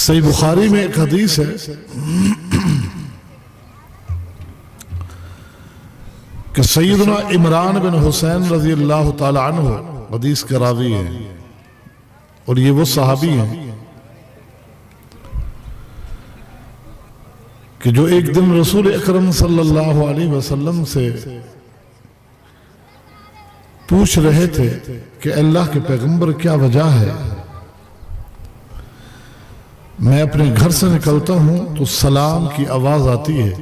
सही बुखारी में एक हदीस है कि सैयदना इमरान बिन हुसैन रजी अल्लाह ताला अन्हु हदीस के रावी है और ये वो सहाबी हैं कि जो एक दिन रसूल अकरम सल्लल्लाहु अलैहि वसल्लम से पूछ रहे थे कि अल्लाह के पैगंबर क्या वजह है, मैं अपने घर से निकलता हूं तो सलाम की आवाज आती है,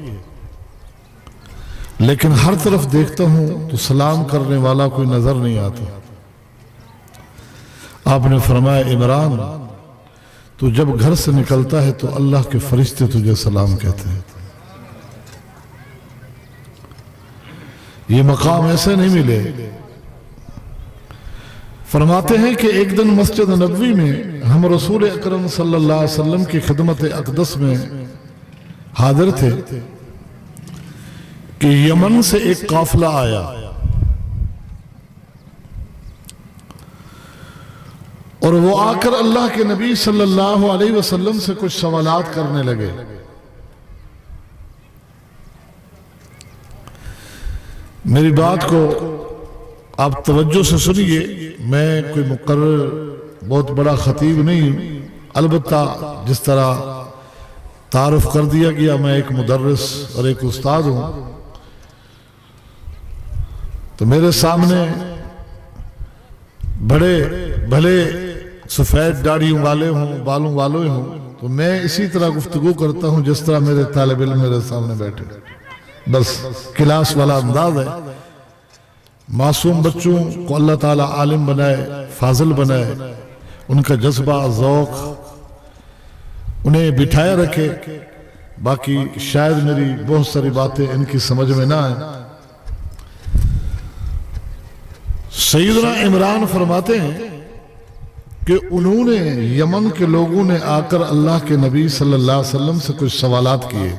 लेकिन हर तरफ देखता हूं तो सलाम करने वाला कोई नजर नहीं आता। आपने फरमाया इमरान, तू जब घर से निकलता है तो अल्लाह के फरिश्ते तुझे सलाम कहते हैं। ये मकाम ऐसे नहीं मिले। फरमाते हैं कि एक दिन मस्जिद नबवी में हम रसूल अकरम सल्लल्लाहु अलैहि वसल्लम की खिदमत अक़दस में हाजिर थे कि यमन से एक काफिला आया और वो आकर अल्लाह के नबी सल्लल्लाहु अलैहि वसल्लम से कुछ सवालात करने लगे। मेरी बात को आप तवज्जो से सुनिए। मैं कोई मुकर्रर बहुत बड़ा खतीब नहीं हूं, अलबत्ता जिस तरह तारुफ कर दिया गया मैं एक मुदर्रिस और एक उस्ताद हूं, तो मेरे सामने बड़े भले सफेद दाढ़ियों वाले हों, बालों वाले हों, तो मैं इसी तरह गुफ्तगू करता हूं जिस तरह मेरे तालिब इल्म मेरे सामने बैठे। बस क्लास वाला अंदाज है। मासूम बच्चों को अल्लाह ताला आलिम बनाए, फाजिल बनाए, उनका जज्बा ज़ौक़ उन्हें बिठाए रखे। बाकी शायद मेरी बहुत सारी बातें इनकी समझ में ना आए। सैयदना इमरान फरमाते हैं कि उन्होंने यमन के लोगों ने आकर अल्लाह के नबी सल्लल्लाहु अलैहि वसल्लम से कुछ सवालात किए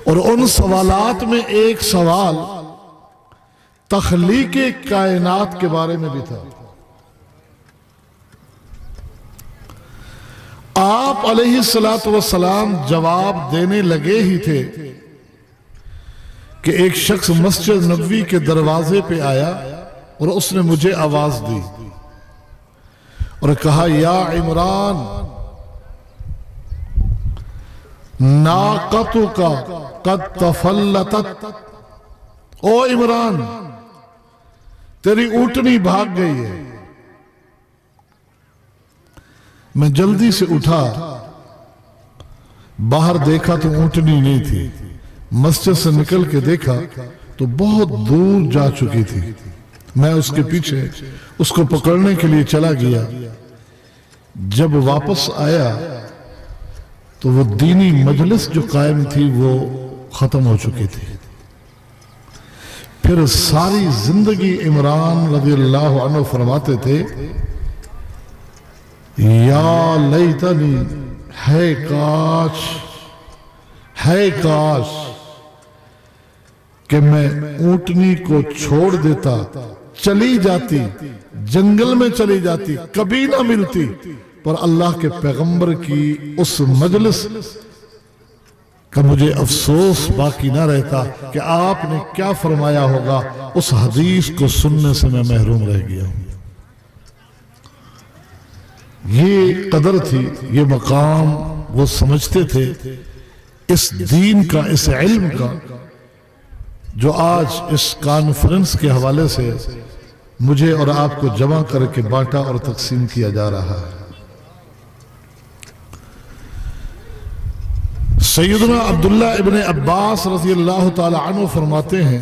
और उन सवालात में एक सवाल तख्लीक़े कायनात के बारे में भी था। आप अलैहिस्सलातु वस्सलाम जवाब देने लगे ही थे कि एक शख्स मस्जिद नबवी के दरवाजे पे आया और उसने मुझे आवाज दी और कहा, या इमरान, नाक़तुका क़द तफ़ल्लतत। ओ इमरान, तेरी ऊँटनी भाग गई है। मैं जल्दी से उठा, बाहर देखा तो ऊँटनी नहीं थी। मस्जिद से निकल के देखा तो बहुत दूर जा चुकी थी। मैं उसके पीछे उसको पकड़ने के लिए चला गया। जब वापस आया तो वो दीनी मजलिस जो कायम थी वो खत्म हो चुकी थी। फिर सारी जिंदगी इमरान रज़ियल्लाहु अन्हु फरमाते थे, या लैतनी, है काश कि मैं ऊंटनी को छोड़ देता, चली जाती, जंगल में चली जाती, कभी ना मिलती, पर अल्लाह के पैगंबर की उस मजलिस का मुझे अफसोस बाकी ना रहता कि आपने क्या फरमाया होगा। उस हदीस को सुनने से मैं महरूम रह गया हूं। ये कदर थी, ये मकाम वो समझते थे इस दीन का, इस इल्म का, जो आज इस कॉन्फ्रेंस के हवाले से मुझे और आपको जमा करके बांटा और तकसीम किया जा रहा है। सैयदना अब्दुल्ला इब्ने अब्बास रज़ियल्लाहु ताला अन्हु फरमाते हैं,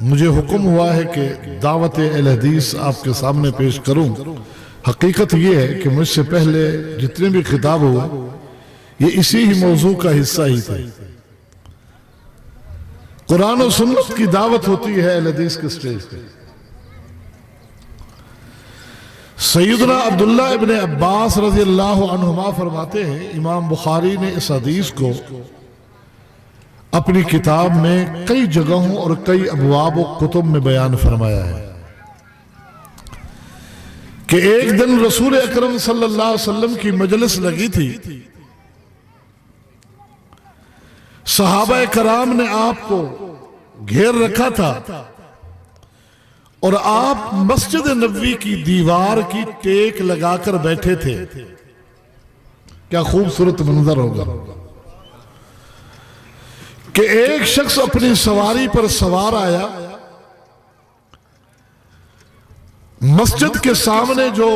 मुझे हुक्म हुआ है कि दावत अहले हदीस आपके सामने पेश करूं। हकीकत यह है कि मुझसे पहले जितने भी खिताब हुए ये इसी ही मौजू का हिस्सा ही थे। कुरान और सुन्नत की दावत होती है अहले हदीस के स्टेज पे। सैयदना अब्दुल्ला इब्ने अब्बास रज़ियल्लाहु अन्हुमा फरमाते हैं, इमाम बुखारी ने इस हदीस को अपनी किताब में कई जगहों और कई अबवाब और कुतुब में बयान फरमाया है कि कि एक दिन रसूल अकरम सल्लल्लाहु अलैहि वसल्लम की मजलिस लगी थी। सहाबा कराम ने आपको घेर रखा था और आप मस्जिद नबवी की दीवार की टेक लगाकर बैठे थे। क्या खूबसूरत मंजर होगा कि एक शख्स अपनी सवारी पर सवार आया, मस्जिद के सामने जो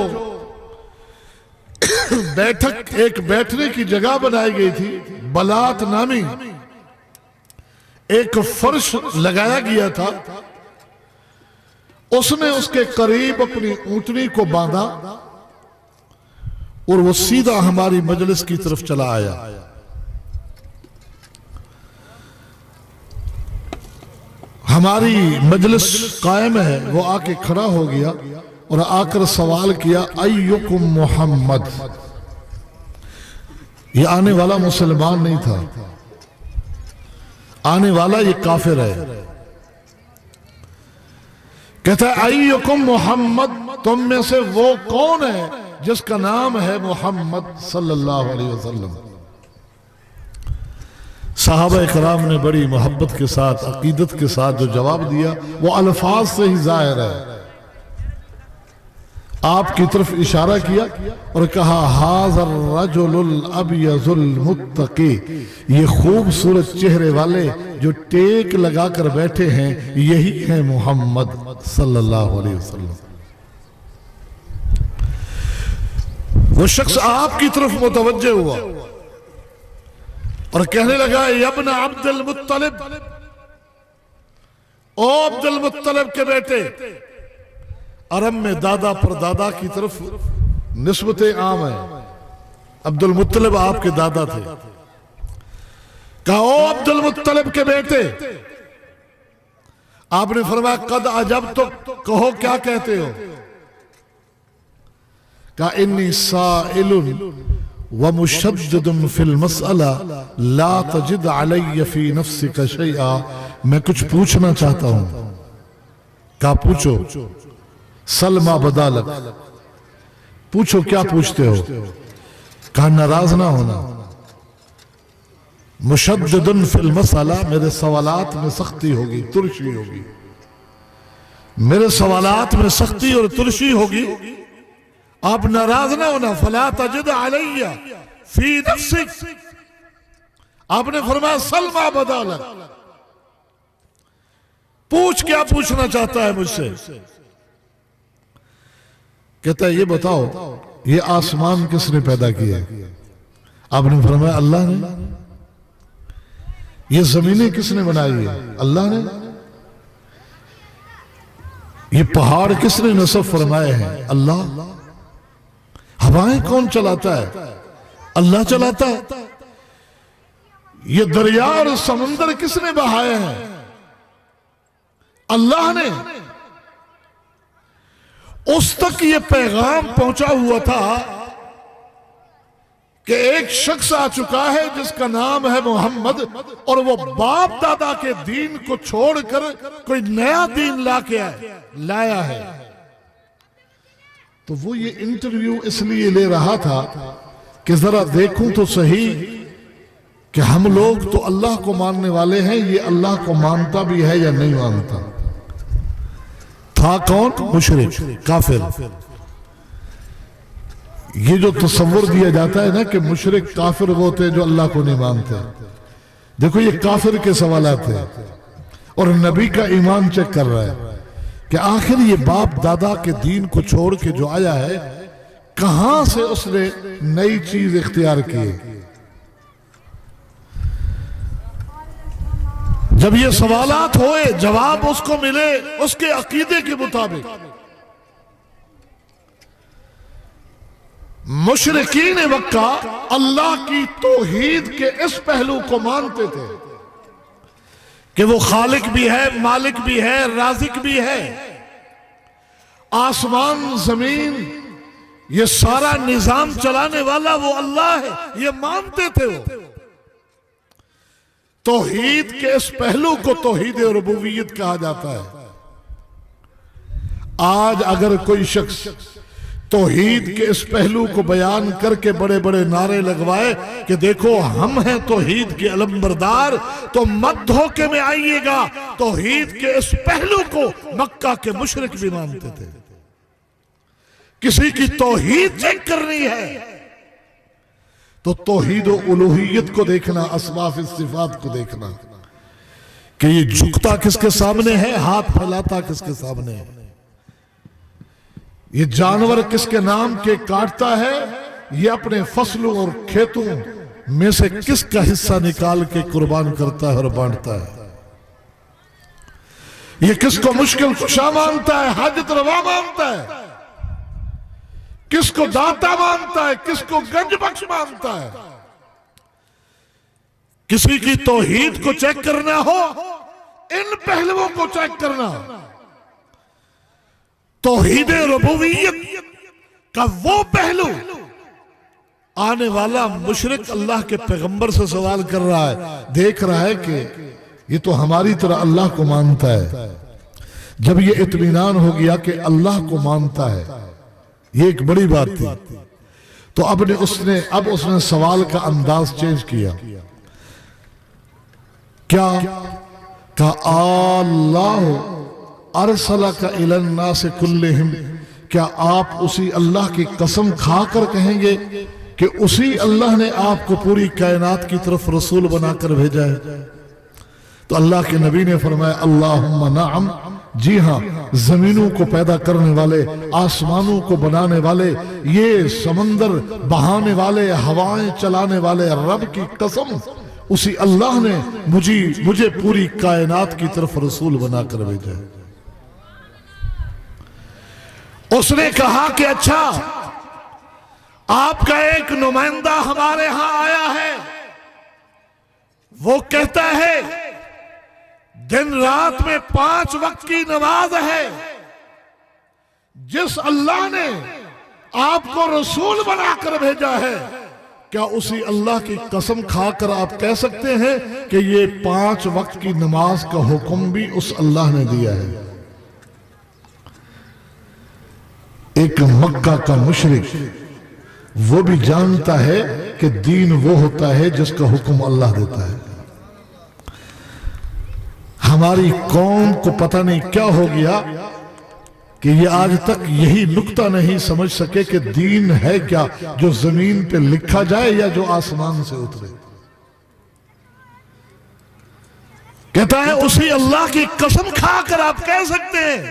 बैठक एक बैठने की जगह बनाई गई थी, बलात नामी एक फर्श लगाया गया था, उसने उसके करीब अपनी ऊंटनी को बांधा और वो सीधा हमारी मजलिस की तरफ चला आया। हमारी मजलिस कायम है, वो आके खड़ा हो गया और आकर सवाल किया, अय्युकुम मोहम्मद। ये आने वाला मुसलमान नहीं था, आने वाला ये काफिर है। कहता है अय्युकुम मोहम्मद, तुम में से वो कौन है जिसका नाम है मोहम्मद सल्लल्लाहु अलैहि वसल्लम। सहाबा कराम ने बड़ी मोहब्बत के साथ, अकीदत के साथ जो जवाब दिया वो अल्फाज से ही जाहिर है। आपकी तरफ इशारा किया और कहा, हाज़र रजुलुल अबयज़ुल मुत्तक़ी, ये खूबसूरत चेहरे वाले जो टेक लगाकर बैठे हैं, यही है मोहम्मद सल्लल्लाहु अलैहि वसल्लम। वो शख्स आपकी तरफ मुतवज्जे हुआ और कहने लगा, यब्न अब्दुल मुत्तलिब, ओ अब्दुल मुत्तलिब के बेटे। अरब में दादा पर दादा की तरफ निस्बतें आम है। अब्दुल मुत्तलिब आपके दादा थे। कहा, ओ अब्दुल मुत्तलिब के बेटे। आपने फरमाया, कद अजब, तो कहो क्या कहते हो। कहा, इन्नी साइलुन व मुशद्दिदुन फिल मसअला ला तजिद अलैया फी नफ्सिका शैआ, मैं कुछ पूछना चाहता हूं। कहा, पूछो। सलमा बदालक, पूछो क्या पूछते हो। कहा, नाराज ना होना। मुशद्दिदुन फिल मसअला, मेरे सवालात में सख्ती होगी, तुरशी होगी। मेरे सवालात में सख्ती और तुरशी होगी, आप नाराज ना होना। फला तजिद अलैया फी नफ्सिक, आपने फरमाया सलमा बदालक, पूछ क्या पूछना चाहता है मुझसे। कहता है, ये बताओ, ये आसमान किसने पैदा किया। आपने फरमाया अल्लाह ने। ये जमीनें किसने बनाई है। अल्लाह ने। ये पहाड़ किसने नस्ब फरमाए हैं। अल्लाह। हवाएं कौन चलाता है। अल्लाह चलाता है। ये दरिया और समंदर किसने बहाए हैं। अल्लाह ने। उस तक ये पैगाम पहुंचा हुआ था कि एक शख्स आ चुका है जिसका नाम है मोहम्मद, और वो बाप दादा के दीन को छोड़कर कोई नया दीन लाया है। तो वो ये इंटरव्यू इसलिए ले रहा था कि जरा देखूं तो सही कि हम लोग तो अल्लाह को मानने वाले हैं, ये अल्लाह को मानता भी है या नहीं मानता। था कौन। मुशरिक, काफिर। ये जो तस्वुर दिया जाता है ना कि मुशरिक काफिर वो होते जो अल्लाह को नहीं मानते। देखो ये काफिर के सवालात है और नबी का ईमान चेक कर रहा है कि आखिर ये बाप दादा के दीन को छोड़ के जो आया है, कहां से उसने नई चीज इख्तियार की। जब ये सवालात होए, जवाब उसको मिले उसके अकीदे के मुताबिक। मुशरिकीन मक्का अल्लाह की तौहीद के इस पहलू को मानते थे कि वो खालिक भी है, मालिक भी है, राज़िक भी है। आसमान जमीन ये सारा निजाम चलाने वाला वो अल्लाह है, ये मानते थे वो। तौहीद के इस पहलू को तौहीद रुबूबियत कहा जाता है। आज अगर कोई शख्स तौहीद के इस पहलू को बयान करके बड़े बड़े नारे लगवाए कि देखो हम हैं तौहीद के अलंबरदार, तो मत धोखे में आइएगा। तौहीद के इस पहलू को मक्का के मुशरिक भी मानते थे। किसी की तौहीद चेक करनी है तो तौहीद व उलूहियत को देखना, अस्माफ सिफात को देखना कि ये झुकता किसके सामने है, हाथ फैलाता किसके सामने है, ये जानवर किसके नाम के काटता है, ये अपने फसलों और खेतों में से किसका हिस्सा निकाल के कुर्बान करता है और बांटता है, ये किसको मुश्किल कुशा मानता है, हाजत रवा मानता है, किसको दाता मानता है, किसको गंज बख्श मानता है। किसी की तौहीद को चेक करना हो, इन पहलुओं को चेक करना। तौहीद रुबूबियत का वो पहलू, आने वाला मुशरिक अल्लाह के पैगंबर से सवाल कर रहा है, देख रहा है कि ये तो हमारी तरह अल्लाह को मानता है। जब ये इत्मीनान हो गया कि अल्लाह को मानता है, ये एक बड़ी बात थी, तो अब उसने सवाल का अंदाज चेंज किया। क्या का अल्लाह अरसला का इलन्ना से कुल्लिहिम, क्या आप उसी अल्लाह की कसम खाकर कहेंगे कि उसी अल्लाह ने आपको पूरी कायनात की तरफ रसूल बनाकर भेजा है? तो अल्लाह के नबी ने फरमाया अल्लाहुम्मा नअम, जी हाँ, जमीनों को पैदा करने वाले, आसमानों को बनाने वाले, ये समंदर बहाने वाले, हवाएं चलाने वाले रब की कसम, उसी अल्लाह ने मुझे पूरी कायनात की तरफ रसूल बनाकर भेजा है। उसने कहा कि अच्छा, आपका एक नुमाइंदा हमारे यहां आया है, वो कहता है दिन रात में 5 वक्त की नमाज है। जिस अल्लाह ने आपको रसूल बनाकर भेजा है, क्या उसी अल्लाह की कसम खाकर आप कह सकते हैं कि ये 5 वक्त की नमाज का हुक्म भी उस अल्लाह ने दिया है? एक मक्का का मुशरिक वो भी जानता है कि दीन वो होता है जिसका हुक्म अल्लाह देता है। हमारी कौम को पता नहीं क्या हो गया कि ये आज तक यही नुक्ता नहीं समझ सके कि दीन है क्या, जो जमीन पे लिखा जाए या जो आसमान से उतरे। कहता है उसी अल्लाह की कसम खाकर आप कह सकते हैं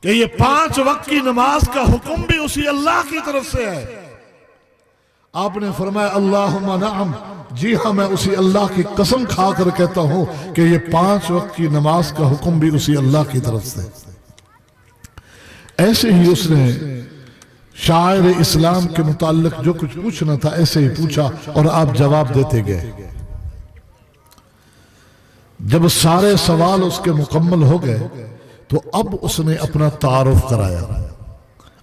कि ये 5 वक्त की नमाज का हुक्म भी उसी अल्लाह की तरफ से है। आपने फरमाया अल्लाहुम्मा नअम, जी हाँ, मैं उसी अल्लाह की कसम खाकर कहता हूं कि ये 5 वक्त की नमाज का हुक्म भी उसी अल्लाह की तरफ से। ऐसे ही उसने शायर इस्लाम के मुताल्लिक जो कुछ पूछना था ऐसे ही पूछा और आप जवाब देते गए। जब सारे सवाल उसके मुकम्मल हो गए तो अब उसने अपना तारुफ कराया।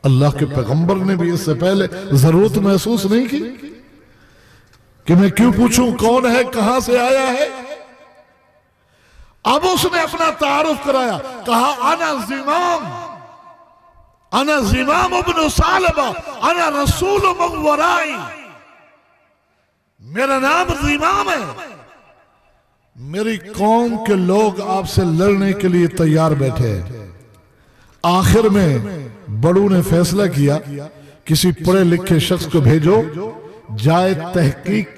अल्लाह के पैगंबर ने भी इससे पहले जरूरत महसूस नहीं की कि मैं क्यों पूछूं कौन है, कहां से आया है। अब उसने अपना तारुफ कराया, कहा अना ज़िमाम इब्न सालबा, अना रसूल मन वराई, मेरा नाम ज़िमाम है, मेरी कौम के लोग आपसे लड़ने के लिए तैयार बैठे हैं। आखिर में बड़ों ने फैसला किया किसी पढ़े लिखे शख्स को भेजो, जाए तहकीक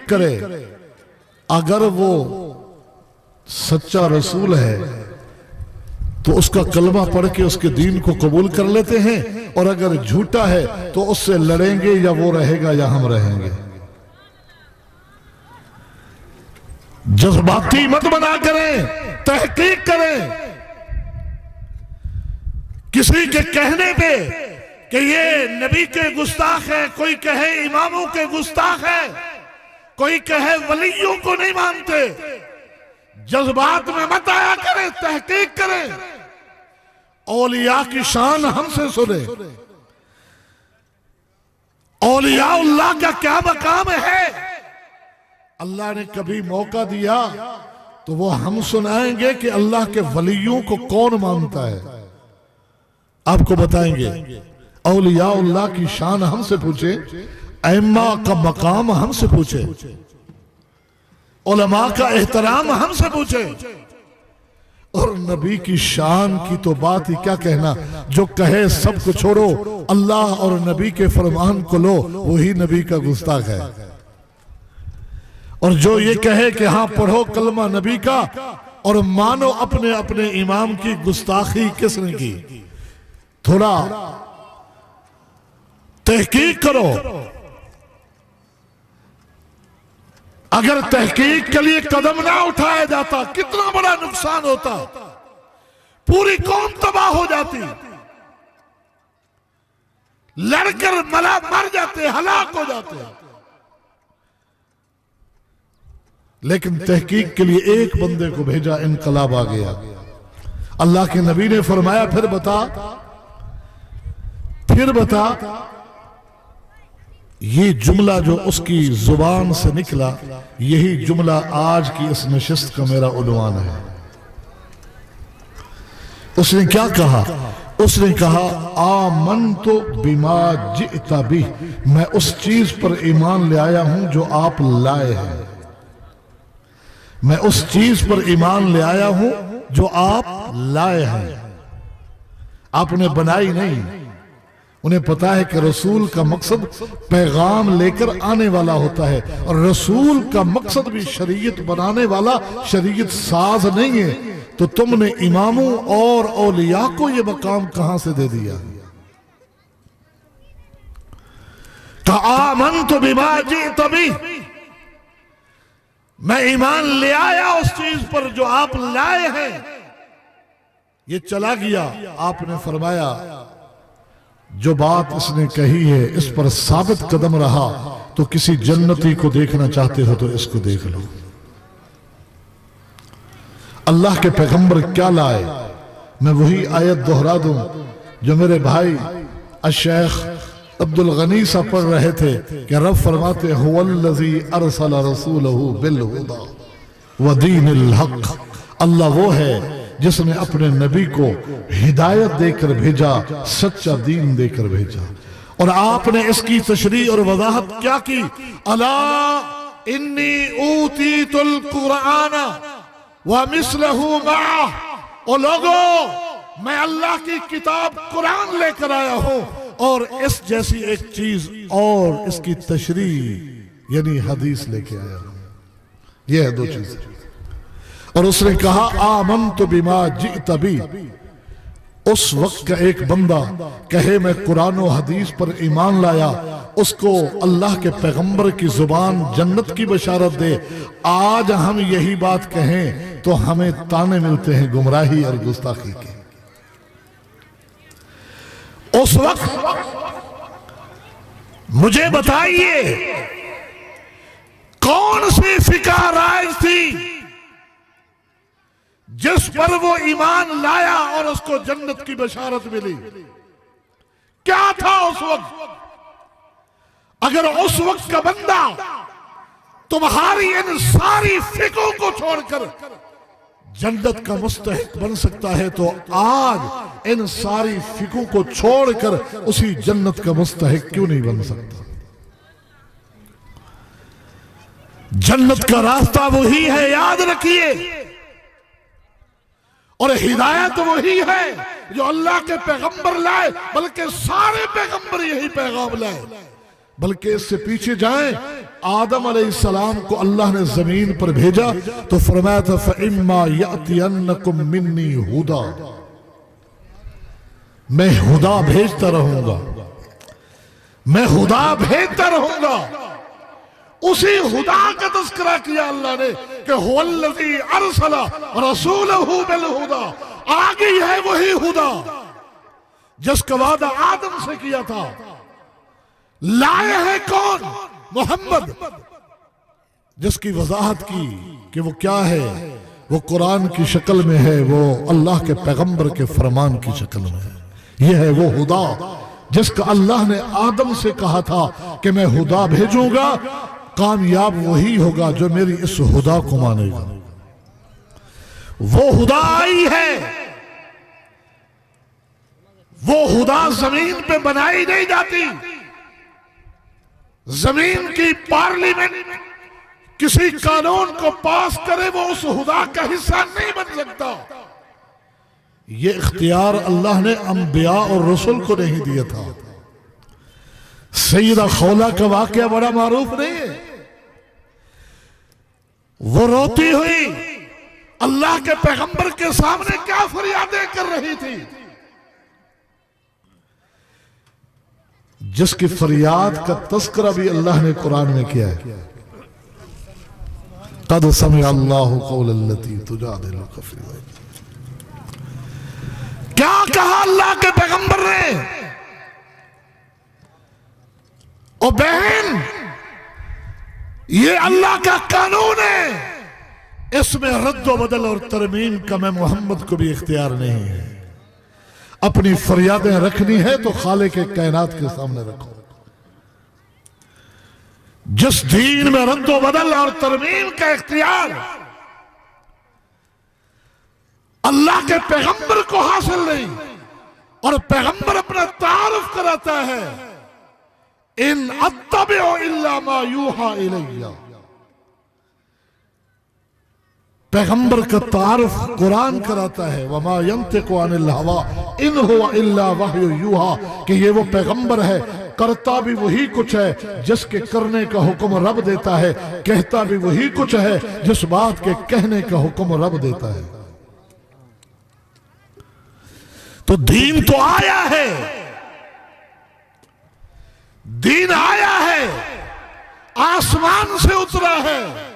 करे, अगर वो सच्चा रसूल है तो उसका कलमा पढ़ के उसके दीन को कबूल कर लेते हैं, और अगर झूठा है तो उससे लड़ेंगे या वो रहेगा या हम रहेंगे। जज्बाती मत बना करें, तहकीक करें। किसी के कहने पे कि ये नबी के गुस्ताख है, कोई कहे इमामों के गुस्ताख है, कोई कहे वलियों को नहीं मानते, जज्बात में मत आया करें, तहकीक करें। औलिया की शान हमसे सुने, औलियाउल्लाह का क्या मकाम है। अल्लाह ने कभी मौका दिया तो वो हम सुनाएंगे कि अल्लाह के वलियों को कौन मानता है। आपको बताएंगे। औलियाउल्लाह की शान हमसे पूछे, अइम्मा का मकाम हमसे पूछे, उलमा का एहतराम हमसे पूछे, और नबी की शान की तो बात ही क्या कहना। जो कहे सबको छोड़ो, अल्लाह और नबी के फरमान को लो, वही नबी का गुस्ताख है। और जो ये कहे कि हाँ पढ़ो कलमा नबी का और मानो अपने अपने इमाम की, गुस्ताखी किसने की? थोड़ा तहकीक करो। अगर तहकीक के लिए कदम ना उठाया जाता, कितना बड़ा नुकसान होता, पूरी कौम तबाह हो जाती, लड़कर मर जाते, हलाक हो जाते। लेकिन तहकीक के लिए एक बंदे को भेजा, इनकलाब आ गया। अल्लाह के नबी ने फरमाया, फिर बता। ये जुमला जो उसकी जुबान से निकला, यही जुमला आज की इस नशिस्त का मेरा उन्वान है। उसने क्या कहा? उसने कहा, आमनतु बिमा जिअता बिह, मैं उस चीज पर ईमान ले आया हूं जो आप लाए हैं। मैं उस चीज पर ईमान ले आया हूं जो आप लाए हैं। आपने बनाई नहीं। उन्हें पता है कि रसूल का मकसद पैगाम लेकर आने वाला होता है, और रसूल का मकसद भी शरीयत बनाने वाला, शरीयत साज नहीं है। तो तुमने इमामों और औलिया को यह मकाम कहां से दे दिया? आमनतु बिमा जिअता बिह, मैं ईमान ले आया उस चीज पर जो आप लाए हैं। ये चला गया। आपने फरमाया, जो बात इसने कही है इस पर साबित कदम रहा, तो किसी जन्नती को देखना चाहते हो तो इसको देख लो। अल्लाह के पैगंबर क्या लाए? मैं वही आयत दोहरा दूं जो मेरे भाई अशेख अब्दुल गनी साहब पढ़ रहे थे कि रब फरमाते, हुवल्लज़ी अरसला रसूलहू बिल हुदा व दीनिल हक। अल्लाह वो है जिसने अपने नबी को हिदायत देकर भेजा, सच्चा दीन देकर भेजा। और आपने इसकी तशरीह और वजाहत क्या की? अला इन्नी ऊतीतुल कुरान व मिसलहू माह। ओ लोगों, मैं अल्लाह की किताब कुरान लेकर आया हूं और इस जैसी एक चीज और इसकी तशरीह यानी हदीस लेके आया हूं। यह है दो चीजें। और उसने कहा, आमनतु बिमा जिअता बिह। उस वक्त का एक बंदा कहे मैं कुरान और हदीस पर ईमान लाया, उसको अल्लाह के पैगंबर की जुबान जन्नत की बशारत दे। आज हम यही बात कहें तो हमें ताने मिलते हैं गुमराही और गुस्ताखी के। उस वक्त मुझे बताइए कौन सी फिक्र राय थी जिस पर वो ईमान लाया और उसको जन्नत की बशारत मिली? क्या था उस वक्त? अगर उस वक्त का बंदा तुम्हारी इन सारी फिक्रों को छोड़कर जन्नत का मुस्तहिक बन सकता है, तो आज इन सारी फिक्रों को छोड़कर उसी जन्नत का मुस्तहिक क्यों नहीं बन सकता? जन्नत का रास्ता वही है, याद रखिए। और हिदायत वही है जो अल्लाह के पैगंबर लाए, बल्कि सारे पैगंबर यही पैगाम लाए। बल्कि इससे पीछे जाएं, आदम अलैहिस्सलाम को अल्लाह ने जमीन पर भेजा तो फरमाया था, फइम्मा यअतियन्नकुम मिन्नी हुदा, मैं हुदा भेजता रहूंगा, मैं हुदा भेजता रहूंगा। उसी हुदा का तस्करा किया अल्लाह ने कि हुवल्लज़ी अरसला रसूलहू बिल हुदा। आ गई है वही हुदा जिसका वादा आदम से किया था। लाए हैं कौन? मोहम्मद, जिसकी वजाहत की कि वो क्या है। वो कुरान की शक्ल में है, वो अल्लाह के पैगंबर के फरमान की शक्ल में है। ये है वो हुदा जिसका अल्लाह ने आदम से कहा था कि मैं हुदा भेजूंगा, कामयाब वही होगा जो मेरी इस हुदा को मानेगा। वो हुदा आई है, वो खुदा जमीन पे बनाई नहीं जाती। जमीन की पार्लियामेंट किसी कानून को पास करे वो उस खुदा का हिस्सा नहीं बन सकता। ये इख्तियार अल्लाह ने अंबिया और रसूल को नहीं दिया था। सैयदा खौला का वाकया बड़ा मारूफ नहीं है। वो रोती हुई अल्लाह के पैगंबर के सामने क्या फरियादें कर रही थी, जिसकी फरियाद का तस्करा भी अल्लाह ने कुरान में किया है। कद समिअ अल्लाहु कौलल्लती तुजादिलुका फी ज़ौजिहा। क्या कहा अल्लाह के पैगंबर ने? ओ बहन, ये अल्लाह का कानून है, इसमें रद्द बदल और तरमीम का मैं मोहम्मद को भी इख्तियार नहीं है। अपनी फरियादें रखनी है तो खाले के कायनात के सामने रखो। जिस दीन में रद्द बदल और तरमीम का इख्तियार अल्लाह के पैगंबर को हासिल नहीं, और पैगंबर अपना तारुफ कराता है, इन अत्तबिउ इल्ला मा यूहा इलैया। पैगंबर का तारुफ कुरान कराता है, वमा यंतिकु अनिल हवा इन हुवा इल्ला वह्यु यूहा, कि ये वो पैगंबर है, करता भी वही कुछ है जिसके करने का हुक्म रब देता है, कहता भी वही कुछ है जिस बात के कहने का हुक्म रब देता है। तो दीन तो आया है, दीन आया है, आसमान से उतरा है।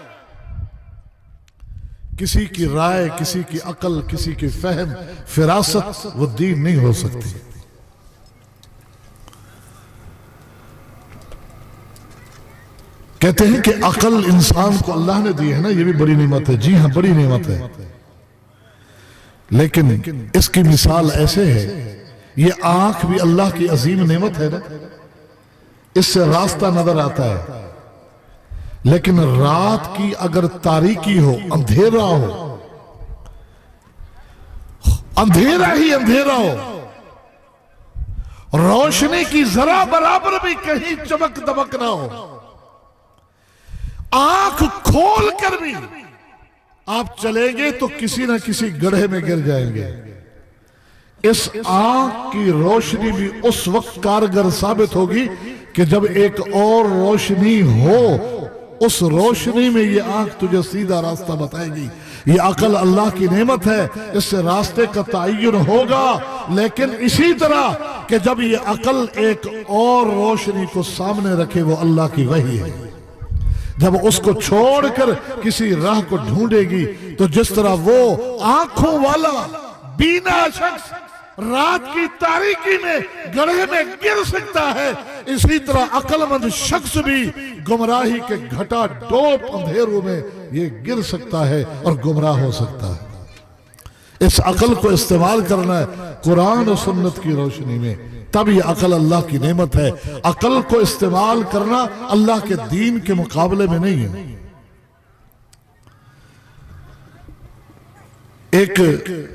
किसी की राय, किसी की अकल, किसी की फहम, फिरासत वो दीन नहीं हो सकती। कहते हैं कि अकल इंसान को अल्लाह ने दी है ना, ये भी बड़ी नेमत है। जी हाँ, बड़ी नेमत है, लेकिन इसकी मिसाल ऐसे है, ये आंख भी अल्लाह की अजीम नेमत है ना, इससे रास्ता नजर आता है। लेकिन रात की अगर तारीकी हो, अंधेरा हो, अंधेरा ही अंधेरा हो, रोशनी की जरा बराबर भी कहीं चमक दमक ना हो, आंख खोल कर भी आप चलेंगे तो किसी ना किसी गड्ढे में गिर जाएंगे। इस आंख की रोशनी भी उस वक्त कारगर साबित होगी कि जब एक और रोशनी हो, उस रोशनी में ये आंख तुझे सीधा रास्ता बताएगी। ये अकल अल्लाह की नेमत है, इससे रास्ते का तय्युन होगा। लेकिन इसी तरह कि जब ये अकल एक और रोशनी को सामने रखे, वो अल्लाह की वही है। जब उसको छोड़कर किसी राह को ढूंढेगी, तो जिस तरह वो आंखों वाला बीना शख्स रात की तारीकी में गड्ढे में गिर सकता है, इसी तरह अक्लमंद शख्स भी गुमराही के घटा डोप अंधेरों में ये गिर सकता है और गुमराह हो सकता है। इस अकल को इस्तेमाल करना है कुरान और सुन्नत की रोशनी में, तब ये अकल अल्लाह की नेमत है। अकल को इस्तेमाल करना अल्लाह के दीन के मुकाबले में नहीं है। एक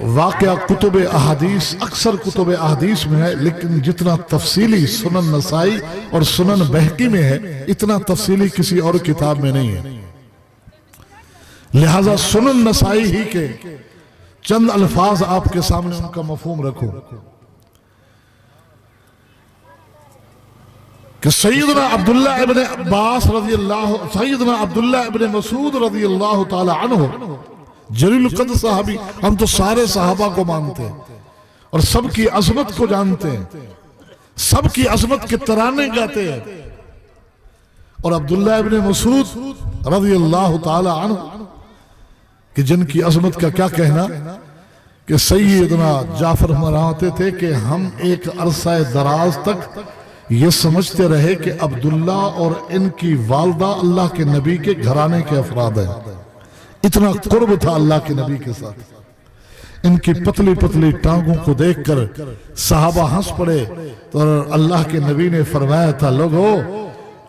वाकया कुतुब अहादीस, अक्सर कुतुब अहादीस में है, लेकिन जितना तफसीली सुनन नसाई और सुनन बहकी में है, इतना तफसीली किसी और किताब में नहीं है। लिहाजा सुनन नसाई ही के चंद अल्फाज आपके सामने उनका मफहूम रखो कि सैयदना अब्दुल्ला इब्न अब्बास रज़ियल्लाहु, सैयदना अब्दुल्ला इब्न मसूद रज़ियल्लाहु ताला अन्हु जलील कद्र साहबी, हम तो सारे सहाबा को मानते हैं और सबकी अजमत को जानते हैं, सबकी अजमत के तराने गाते हैं। और अब्दुल्ला इब्न मसूद रज़ियल्लाहु ताला अन्हु कि जिनकी अजमत का क्या कहना, कि सैयदना जाफर फरमाते थे कि हम एक अरसा दराज तक ये समझते रहे कि अब्दुल्ला और इनकी वालदा अल्लाह के नबी के घराने के अफराद हैं। इतना कुर्ब था अल्लाह के नबी के साथ। इनकी पतली पतली टांगों को देखकर सहाबा हंस पड़े, तो अल्लाह के नबी ने फरमाया था, लोगो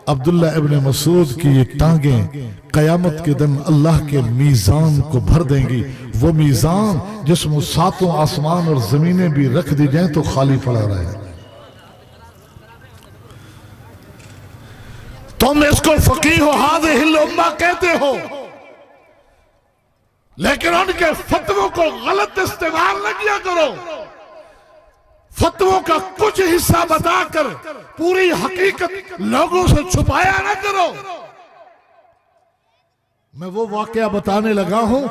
अब्दुल्ला इब्न मसूद की ये टांगें कयामत के दिन अल्लाह के मीज़ान को भर देंगी। वो मीजान जिसमें सातों आसमान और जमीनें भी रख दी जाए तो खाली पड़ा रहे। तुम इसको फकीह हाज़िहिल उम्मा कहते हो, लेकिन उनके फतवों को गलत इस्तेमाल न किया करो। फतवों का कुछ हिस्सा बताकर पूरी हकीकत लोगों से छुपाया न करो। मैं वो वाकया बताने लगा हूं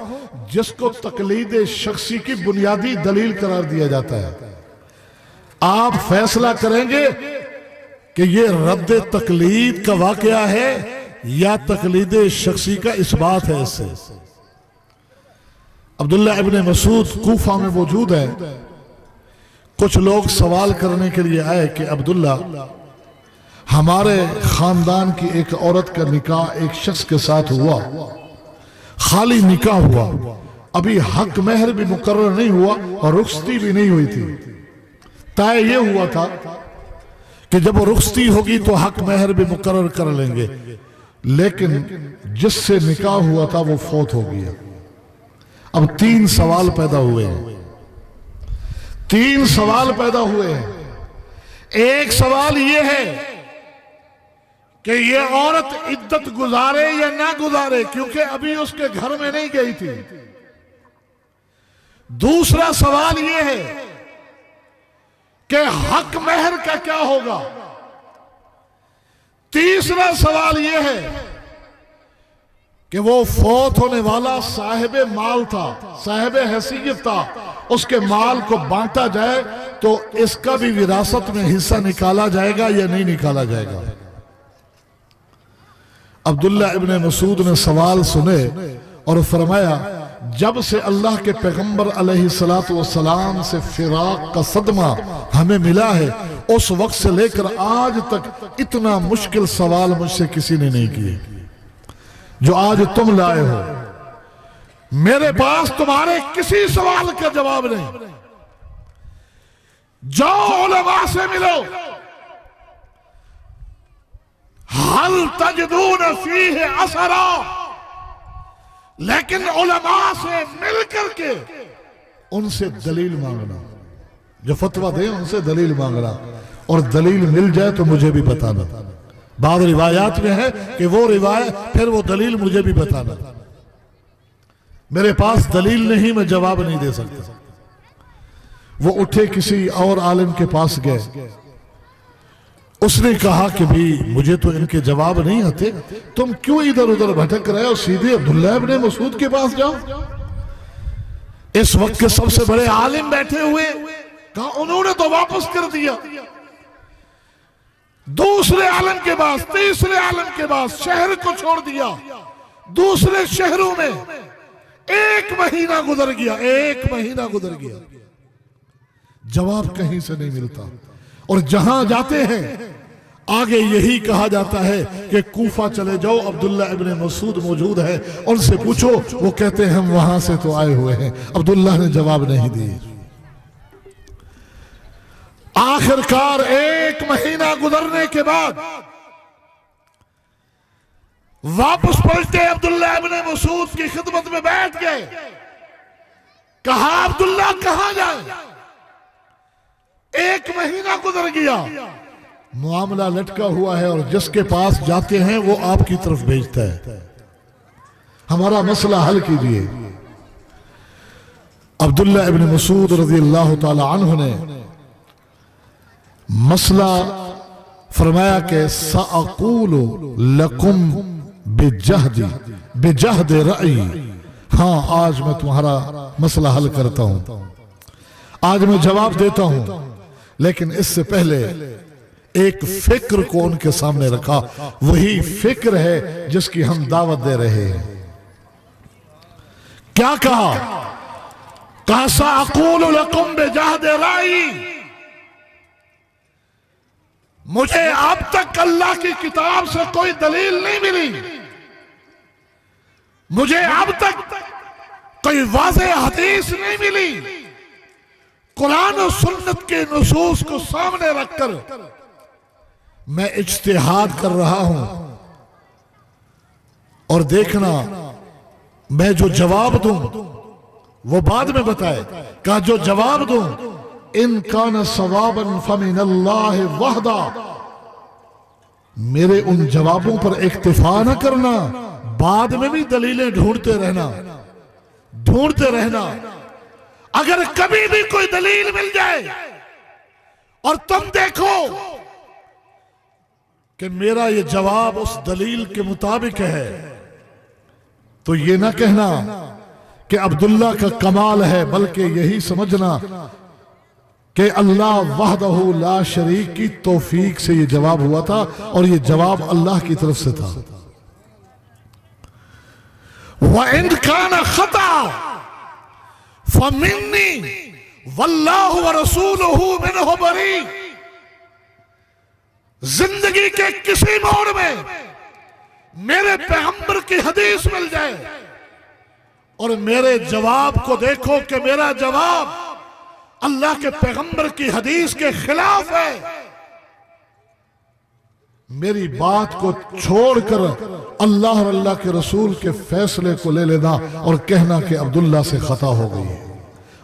जिसको तकलीद शख्सी की बुनियादी दलील करार दिया जाता है। आप फैसला करेंगे कि ये रद्द तकलीद का वाकया है या तकलीद शख्सी का इस्बात है। इससे अब्दुल्ला इब्ने मसूद कूफा में मौजूद है। कुछ लोग सवाल करने के लिए आए कि अब्दुल्ला, हमारे खानदान की एक औरत का निकाह एक शख्स के साथ हुआ, खाली निकाह हुआ, अभी हक महर भी मुकर्रर नहीं हुआ और रुखसती भी नहीं हुई थी। तय ये हुआ था कि जब वो रुखसती होगी तो हक महर भी मुकर्रर कर लेंगे, लेकिन जिससे निकाह हुआ था वो फौत हो गया। अब 3 सवाल पैदा हुए हैं। 3 सवाल पैदा हुए हैं। एक सवाल यह है कि ये औरत इद्दत गुजारे या ना गुजारे, क्योंकि अभी उसके घर में नहीं गई थी। दूसरा सवाल यह है कि हक महर का क्या होगा। तीसरा सवाल यह है कि वो फौत होने वाला साहिब माल था, साहिब हैसियत था, उसके माल को बांटा जाए तो इसका भी विरासत में हिस्सा निकाला जाएगा या नहीं निकाला जाएगा। अब्दुल्ला इब्ने मसूद ने सवाल सुने और फरमाया, जब से अल्लाह के पैगंबर अलैहिस्सलातु वस्सलाम से फिराक का सदमा हमें मिला है, उस वक्त से लेकर आज तक इतना मुश्किल सवाल मुझसे किसी ने नहीं किए जो आज तुम लाए हो। मेरे पास तुम्हारे किसी सवाल का जवाब नहीं। जाओ उलमा से मिलो, हल तजदून फीह असरा, लेकिन उलमा से मिलकर के उनसे दलील मांगना, जो फतवा दे उनसे दलील मांगना, और दलील मिल जाए तो मुझे भी बताना। बाद रिवायात में है कि वो रिवायत फिर वो दलील मुझे भी बताना। मेरे पास दलील नहीं, मैं जवाब नहीं दे सकता। वो उठे किसी और आलिम के पास गए, उसने कहा कि भी मुझे तो इनके जवाब नहीं आते, तुम क्यों इधर उधर भटक रहे हो, सीधे अब्दुल्ला इब्ने मसूद के पास जाओ। इस वक्त के सबसे बड़े आलिम बैठे हुए, कहा उन्होंने तो वापस कर दिया। दूसरे आलिम के पास, तीसरे आलिम के पास, शहर को छोड़ दिया, दूसरे शहरों में 1 महीना गुजर गया, 1 महीना गुजर गया, जवाब कहीं से नहीं मिलता। और जहां जाते हैं आगे यही कहा जाता है कि कूफा चले जाओ, अब्दुल्ला इब्ने मसूद मौजूद है, उनसे पूछो। वो कहते हैं हम वहां से तो आए हुए हैं। अब्दुल्ला ने जवाब नहीं दिए। आखिरकार 1 महीना गुजरने के बाद वापस पलटे, अब्दुल्ला इब्ने मसूद की खिदमत में बैठ गए। कहा अब्दुल्ला कहां जाए, 1 महीना गुजर गया, मामला लटका हुआ है और जिसके पास जाते हैं वो आपकी तरफ भेजता है, हमारा मसला हल कीजिए। अब्दुल्ला इब्ने मसूद रज़ियल्लाहु ताला अन्हु ने मसला फरमाया कि सअक़ूलु लकुम बिजहद रअई, हाँ आज मैं तुम्हारा मसला हल करता हूं, आज मैं जवाब देता हूं, लेकिन इससे पहले एक फिक्र को उनके सामने रखा। वही फिक्र है जिसकी हम दावत दे रहे हैं। क्या कहा, कहा सअक़ूलु लकुम बिजहद रअई, मुझे अब तक अल्लाह की किताब से कोई दलील नहीं मिली, मुझे अब तक कोई वाज़ेह हदीस नहीं मिली। कुरान और सुन्नत के नुसूस को सामने रखकर मैं इज्तिहाद कर रहा हूं, और देखना मैं जो जवाब दूं वो बाद में बताए, कहा जो जवाब दूं, इन कान सवाबन फमिन अल्लाह वहदा, मेरे उन जवाबों पर इक्तिफा न करना, बाद में भी दलीलें ढूंढते रहना। अगर कभी भी कोई दलील मिल जाए और तुम देखो कि मेरा ये जवाब उस दलील के मुताबिक है, तो ये ना कहना कि अब्दुल्ला का कमाल है, बल्कि यही समझना कि अल्लाह वहदहू ला शरीक की तौफीक से ये जवाब हुआ था और ये जवाब अल्लाह की तरफ से था। व इन काना खता फमिन्नी वल्लाहु व रसूलुहु मिन्हु बरी, जिंदगी के किसी मोड़ में मेरे पैगंबर की हदीस मिल जाए और मेरे जवाब को देखो कि मेरा जवाब अल्लाह के पैगंबर की हदीस के खिलाफ है, मेरी बात को छोड़कर अल्लाह और अल्लाह के रसूल के फैसले को ले लेना और कहना कि अब्दुल्ला से खता हो गई।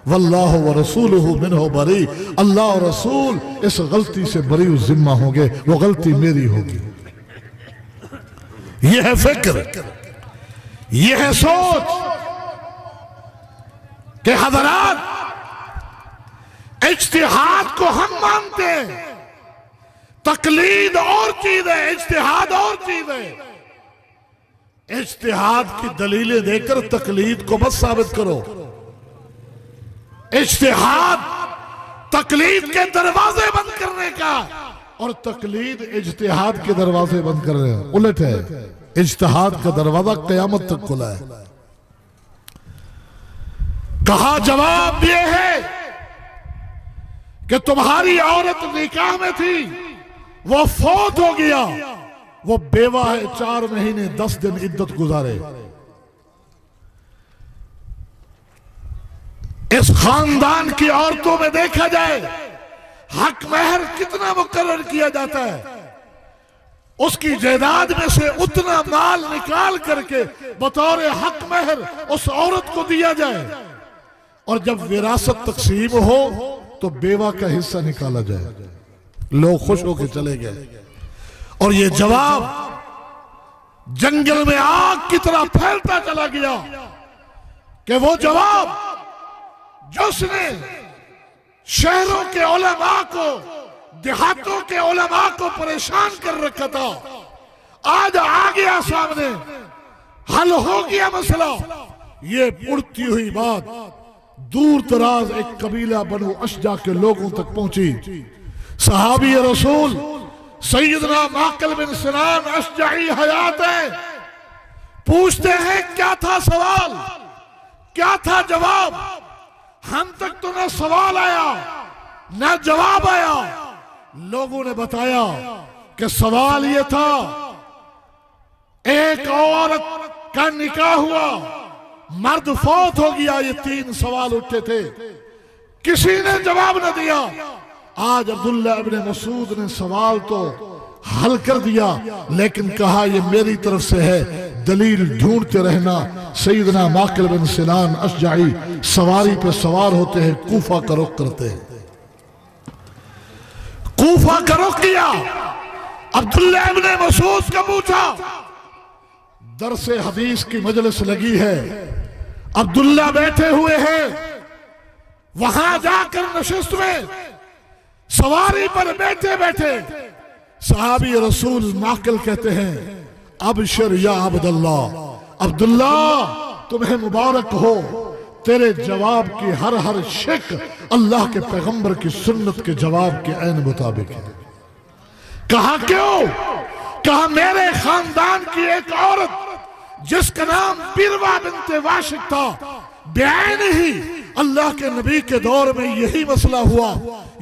वल्लाहु व रसूलुहु मिन्हु बरी, अल्लाह और रसूल इस गलती से बरी जिम्मा होंगे, वो गलती मेरी होगी। यह है फिक्र, यह है सोच कि हज़रात इज्तिहाद को हम मानते हैं, तकलीद और चीज है, इज्तिहाद और चीज है। इज्तिहाद की दलीलें देकर तकलीद को मत साबित करो। इज्तिहाद तकलीद के दरवाजे बंद करने का और तकलीद इज्तिहाद के दरवाजे बंद कर रहे हैं, उलट है। इज्तिहाद का दरवाजा कयामत तक खुला है। कहा जवाब ये है कि तुम्हारी औरत निकाह में थी, वो फौत हो गया, वो बेवा है, 4 महीने 10 दिन इद्दत गुजारे। इस खानदान की औरतों में देखा जाए हक महर कितना मुकर्रर किया जाता है, उसकी जायदाद में से उतना माल निकाल करके बतौर हक महर उस औरत को दिया जाए और जब विरासत तकसीम हो तो बेवा का हिस्सा निकाला जाए। लोग खुश होकर चले गए और ये जवाब जंगल में आग की तरह फैलता चला गया कि वो जवाब जिसने शहरों के उलमा को, देहातों के उलमा को परेशान कर रखा था, आज आ गया सामने, हल हो गया मसला। ये उड़ती हुई बात दूर दराज एक कबीला बनु अशजा के लोगों तक पहुंची। सहाबी रसूल सैयदना माकल बिन सिनान अशजाई हयात है, पूछते हैं क्या था सवाल, क्या था जवाब। हम तक तो न सवाल आया न जवाब आया। लोगों ने बताया कि सवाल यह था, एक औरत का निकाह हुआ, मर्द फौत हो गया। ये 3 सवाल उठे थे, किसी ने जवाब न दिया। आज अब्दुल्ला इब्न मसूद ने सवाल तो हल कर दिया, लेकिन कहा ये मेरी तरफ से है, दलील ढूंढते रहना। सैयदना माकिल बिन सिनान अशजाई सवारी पे सवार होते हैं, कूफा का रुख करते हैं। कूफा का रुख किया, अब्दुल्ला इब्न मसूद का पूछा। दरसे हदीस की मजलिस लगी है, अब्दुल्ला बैठे हुए हैं, वहां जाकर नशिस्त में सवारी पर बैठे बैठे सहाबी रसूल माकिल कहते हैं, अबशर या अब्दुल्ला, अब्दुल्ला तुम्हें मुबारक हो, तेरे जवाब की हर हर शिक अल्लाह के पैगंबर की सुन्नत के जवाब के ऐन मुताबिक है। कहा क्यों? कहा मेरे खानदान की एक औरत जिसका नाम बिरवा बिनते वाशिक था, बेआईन ही अल्लाह के नबी के दौर में यही मसला हुआ।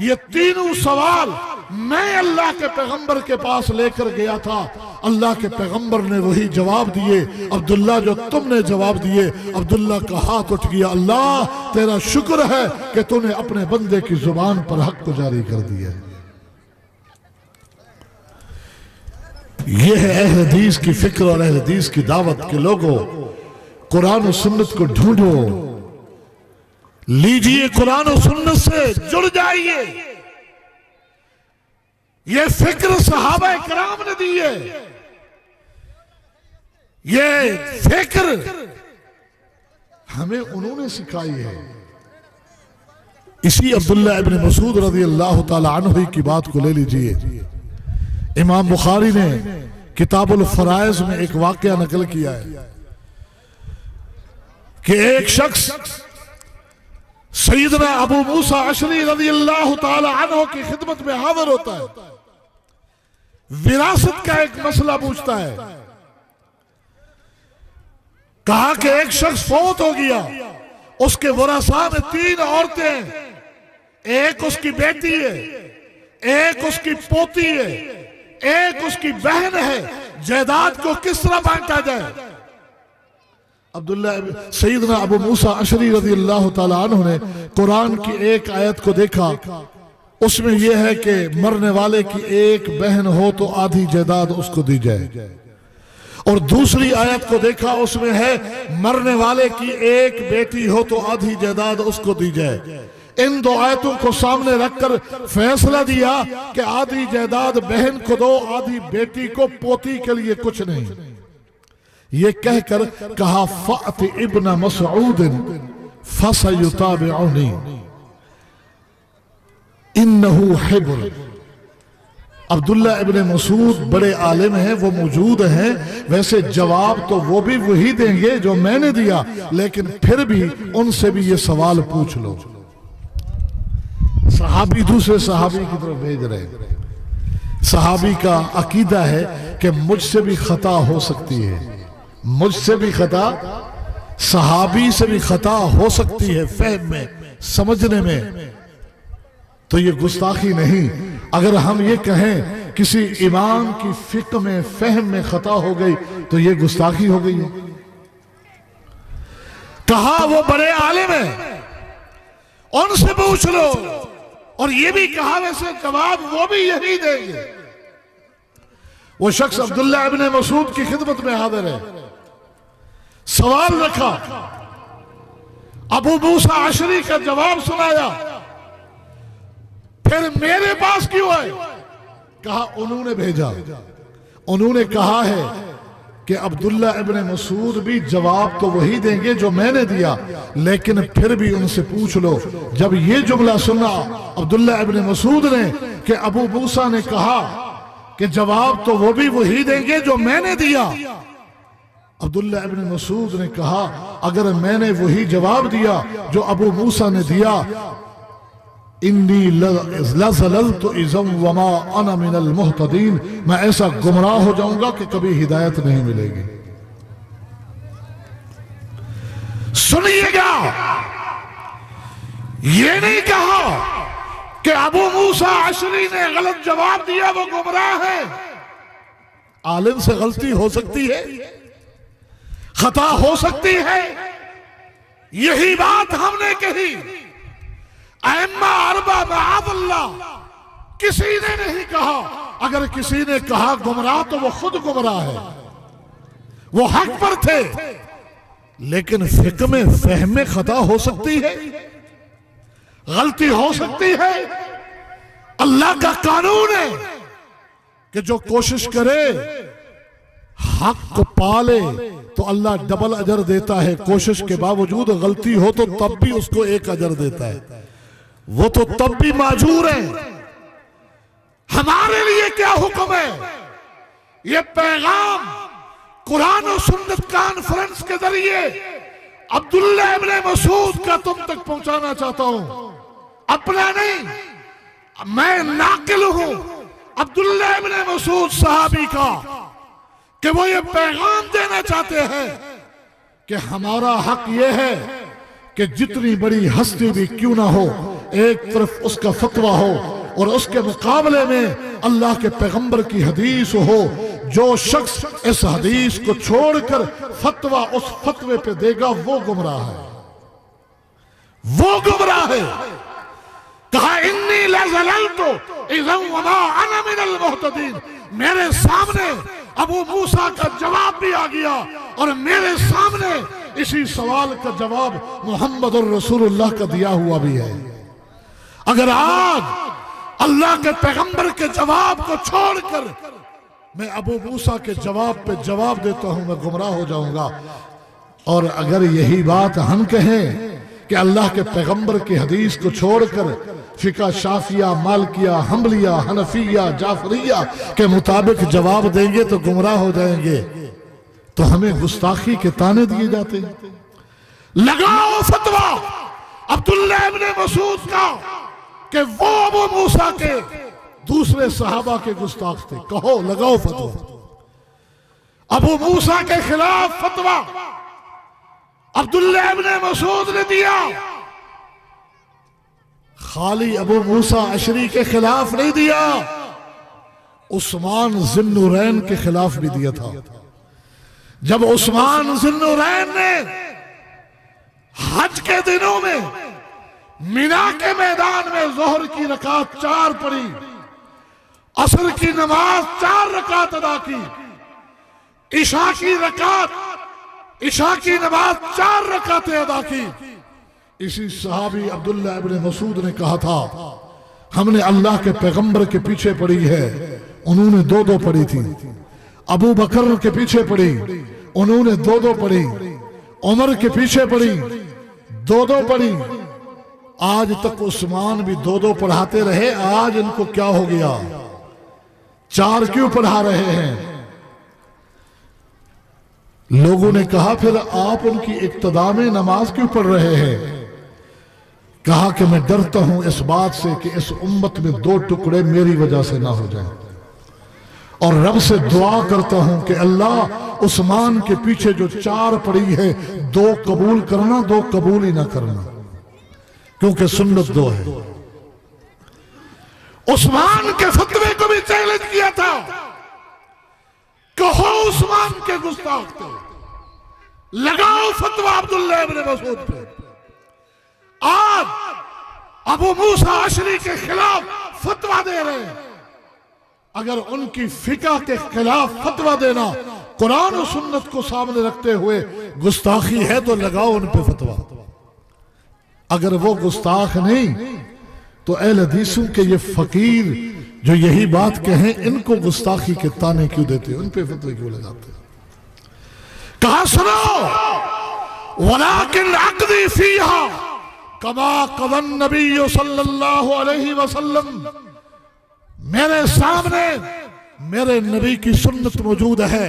ये 3 सवाल मैं अल्लाह के पैगंबर के पास लेकर गया था, अल्लाह के पैगंबर ने वही जवाब दिए, अब्दुल्ला जो तुमने जवाब दिए। अब्दुल्ला का हाथ उठ गया, अल्लाह तेरा शुक्र है कि तूने अपने बंदे की जुबान पर हक को जारी कर दिया। यह है अहले हदीस की फिक्र और अहले हदीस की दावत के लोगों, कुरान और सुन्नत को ढूंढो, लीजिए कुरान और सुन्नत से जुड़ जाइए। ये फिक्र सहाबा किराम ने दी है, ये फिक्र हमें उन्होंने सिखाई है। इसी अब्दुल्लाह इब्न मसूद रज़ी अल्लाह ताला अन्हु की बात को ले लीजिए। इमाम बुखारी ने किताबुल फराइज में एक वाकया नकल किया है कि एक शख्स सैयदना अबू मूसा अशरी रज़ी अल्लाह ताला अन्हु की खिदमत में हाजिर होता है, विरासत का एक मसला पूछता है। कहा कि एक शख्स फौत हो गया, उसके वरासा में 3 औरतें हैं, एक उसकी बेटी है, एक उसकी पोती है, एक उसकी बहन है, जायदाद को किस तरह बांटा जाए? अब्दुल्ला सैयदना अबू मूसा अशरी रज़ी अल्लाह ताला अन्हु ने कुरान की एक आयत को देखा, उसमें यह है कि मरने वाले की एक बहन हो तो आधी जायदाद उसको दी जाए, और दूसरी आयत को देखा, उसमें है मरने वाले की एक बेटी हो तो आधी जायदाद उसको दी जाए। इन 2 आयतों को सामने रखकर फैसला दिया कि आधी जायदाद बहन को दो, आधी बेटी को, पोती के लिए कुछ नहीं। ये कहकर कहा फ़अत इब्न मसऊद फसयुताबिउनी इन्नहु हिब्र। अब्दुल्ला इब्न मसूद बड़े आलिम हैं, वो मौजूद हैं। वैसे जवाब तो वो भी वही देंगे जो मैंने दिया, लेकिन फिर भी उनसे भी ये सवाल पूछ लो। सहाबी दूसरे सहाबी की तरफ भेज रहे। सहाबी का अकीदा है कि मुझसे भी खता हो सकती है, मुझसे भी खता, सहाबी से भी खता हो सकती है फहम में, समझने में। तो ये गुस्ताखी नहीं। अगर हम ये कहें किसी इमाम की फिक्र में, फहम में खता हो गई तो ये गुस्ताखी हो गई है। कहा वो बड़े आलिम है, उनसे पूछ लो, और ये भी कहा वैसे जवाब वो भी यही देंगे। वो शख्स अब्दुल्ला इब्न मसूद की खिदमत में हाजिर है, सवाल रखा, अबू मूसा अशरी का जवाब सुनाया, फिर मेरे पास क्यों आए? कहा उन्होंने भेजा। उन्होंने कहा है कि अब्दुल्ला इब्न मसूद भी जवाब तो वही देंगे जो मैंने दिया, लेकिन फिर भी उनसे पूछ लो। जब ये जुमला सुना अब्दुल्ला इब्न मसूद ने कि अबू मूसा ने कहा कि जवाब तो वो भी वही देंगे जो मैंने दिया, अब्दुल्ला इब्न मसूद ने कहा अगर मैंने वही जवाब दिया जो अबू मूसा ने दिया, इन्नी लज़लल्तु इज़म वमा अना मिनल मुहतदीन, मैं ऐसा गुमराह हो जाऊंगा कि कभी हिदायत नहीं मिलेगी। सुनिएगा, ये नहीं कहा कि अबू मूसा अशरी ने गलत जवाब दिया, वो गुमराह है। आलिम से गलती हो सकती है, खता हो सकती है, यही बात हमने कही। अइम्मा अरबा मअज़ल्लाह, किसी ने नहीं कहा। अगर किसी ने कहा गुमराह तो वो खुद गुमराह है, वो हक पर थे, लेकिन फिक्र में, फहम में खता हो सकती है, गलती हो सकती है। अल्लाह का कानून है कि जो कोशिश करे हक को पाले तो अल्लाह डबल अजर देता है। कोशिश के बावजूद गलती हो तो तब भी उसको 1 अजर देता है, वो तो तब भी माजूर है। हमारे लिए क्या हुक्म है? ये पैगाम कुरान और सुन्नत कॉन्फ्रेंस के जरिए अब्दुल्ला इब्न मसूद का तुम तक पहुंचाना चाहता हूं, अपना नहीं। मैं नाकिल हूं अब्दुल्ला इब्न मसूद सहाबी का, कि वो ये पैगाम देना चाहते हैं कि हमारा हक ये है कि जितनी बड़ी हस्ती भी क्यों ना हो, एक तरफ उसका फतवा हो और उसके मुकाबले में अल्लाह के पैगंबर की हदीस हो। जो शख्स इस हदीस को छोड़कर फतवा उस फतवे पे देगा वो गुमराह है, वो गुमराह है। कहा इन्नी लज़लल्तु इज़म वमा अना मिनल मुहतदीन। मेरे सामने अबू मूसा का जवाब भी आ गया और मेरे सामने इसी सवाल का जवाब मोहम्मद रसूलुल्लाह का दिया हुआ भी है। अगर आज अल्लाह के पैगंबर के जवाब को छोड़कर मैं अबू मूसा के जवाब पे जवाब देता हूं, मैं गुमराह हो जाऊंगा। और अगर यही बात हम कहें कि अल्लाह के पैगंबर की हदीस को छोड़कर फिका शाफिया, मालकिया, हम्बलिया, हनफिया, जाफरिया के मुताबिक जवाब देंगे तो गुमराह हो जाएंगे। तो हमें गुस्ताखी के ताने दिए जाते हैं। लगाओ फतवा अब्दुल्ला इब्ने मसूद का कि वो अबू मूसा के दूसरे सहाबा के गुस्ताख थे। कहो, लगाओ फतवा। अबू मूसा के खिलाफ फतवा अब्दुल्ला इब्ने मसूद ने दिया। खाली अबू मूसा अशरी के खिलाफ नहीं दिया, उस्मान ज़िन्नुरैन के खिलाफ भी दिया था। जब उस्मान ज़िन्नुरैन ने हज के दिनों में मिना के मैदान में ज़ोहर की रकात 4 पढ़ी, असर की नमाज 4 रकात अदा की, इशा की नमाज 4 रकातें अदा की। इसी सहाबी अब्दुल्ला इब्ने मसूद ने कहा था, हमने अल्लाह के पैगंबर के पीछे पढ़ी है, उन्होंने 2-2 पढ़ी थी। अबू बकर के पीछे पढ़ी, उन्होंने 2-2 पढ़ी। उमर के पीछे पढ़ी, 2-2 पढ़ी। आज तक उस्मान भी 2-2 पढ़ाते रहे, आज इनको क्या हो गया? 4 क्यों पढ़ा रहे हैं? लोगों ने कहा, फिर आप उनकी इक्तदा में नमाज क्यों पढ़ रहे हैं? कहा कि मैं डरता हूं इस बात से कि इस उम्मत में 2 टुकड़े मेरी वजह से ना हो जाएं, और रब से दुआ करता हूं कि अल्लाह उस्मान के पीछे जो 4 पड़ी है 2 कबूल करना, 2 कबूल ही ना करना, क्योंकि सुन्नत 2 है। उस्मान के फतवे को भी चैलेंज किया था। कहो उस्मान के गुस्ताख थे, लगाओ फतवा अब्दुल्ला इब्ने मसूद पे। आज अबू मूसा अशरी के खिलाफ फतवा दे रहे हैं। अगर उनकी फिका के खिलाफ फतवा देना कुरान और सुन्नत को सामने रखते हुए गुस्ताखी है तो लगाओ उन पे फतवा। अगर वो गुस्ताख नहीं तो अहले हदीसों के ये फकीर जो यही बात कहें, इनको गुस्ताखी के ताने क्यों देते हो, उन पे फतवे क्यों लगाते हो? कहा सुनो, वलाकिन अक़दी फीहा कमा क़दन नबी सल्लल्लाहु अलैहि वसल्लम। मेरे सामने मेरे नबी की सुन्नत मौजूद है।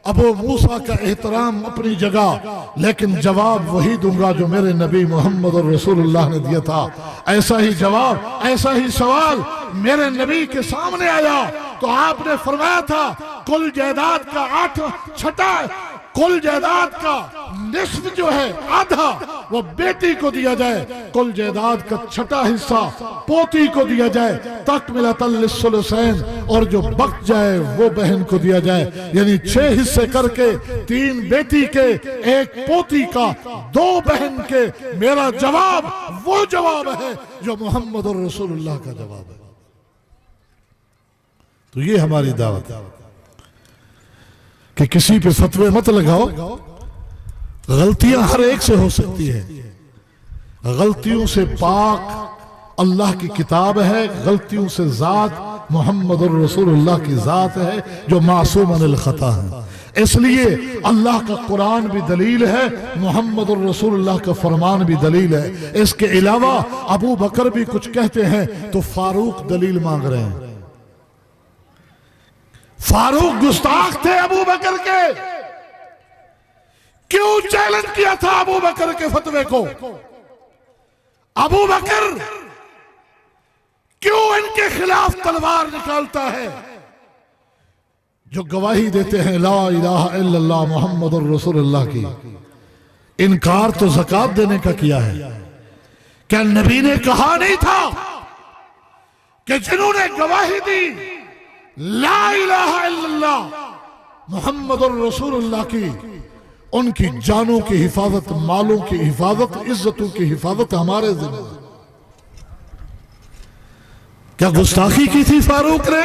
अबू मूसा का एहतराम अपनी जगह, लेकिन जवाब वही दूंगा जो मेरे नबी मोहम्मद रसूलुल्लाह ने दिया था। ऐसा ही जवाब, ऐसा ही सवाल मेरे नबी के सामने आया तो आपने फरमाया था, कुल जायदाद का 6 कुल जायदाद का निस्फ जो है, आधा, वो बेटी को दिया जाए। कुल जायदाद का 6 हिस्सा पोती को दिया जाए। तकमिलतल लिस्सुलुसैन, और जो बच जाए वो बहन को दिया जाए। यानी 6 हिस्से करके 3 बेटी के, 1 पोती का, 2 बहन के। मेरा जवाब वो जवाब है जो मोहम्मद रसूलुल्लाह का जवाब है। तो ये हमारी दावत है कि किसी पे फतवे मत लगाओ। गलतियां हर एक से हो सकती है। गलतियों से पाक अल्लाह की किताब है, गलतियों से जात मोहम्मद रसूलुल्लाह की जात है जो मासूम अनिल खता है। इसलिए अल्लाह का कुरान भी दलील है, मोहम्मद रसूलुल्लाह का फरमान भी दलील है। इसके अलावा अबू बकर भी कुछ कहते हैं तो फारूक दलील मांग रहे हैं। फारूक गुस्ताख थे अबू बकर के। क्यों चैलेंज किया था अबू बकर के फतवे को? अबू बकर क्यों इनके खिलाफ तलवार निकालता है? जो गवाही देते हैं ला इलाहा इल्लल्लाह मुहम्मदुर रसूलुल्लाह की, इनकार तो ज़कात देने का किया है। क्या नबी ने कहा नहीं था कि जिन्होंने गवाही दी ला इलाहा इल्लल्लाह मुहम्मदुर रसूलुल्लाह की, उनकी जानों की हिफाजत, मालों की हिफाजत, इज्जतों की हिफाजत हमारे जिम्मे। क्या गुस्ताखी की थी फारूक ने?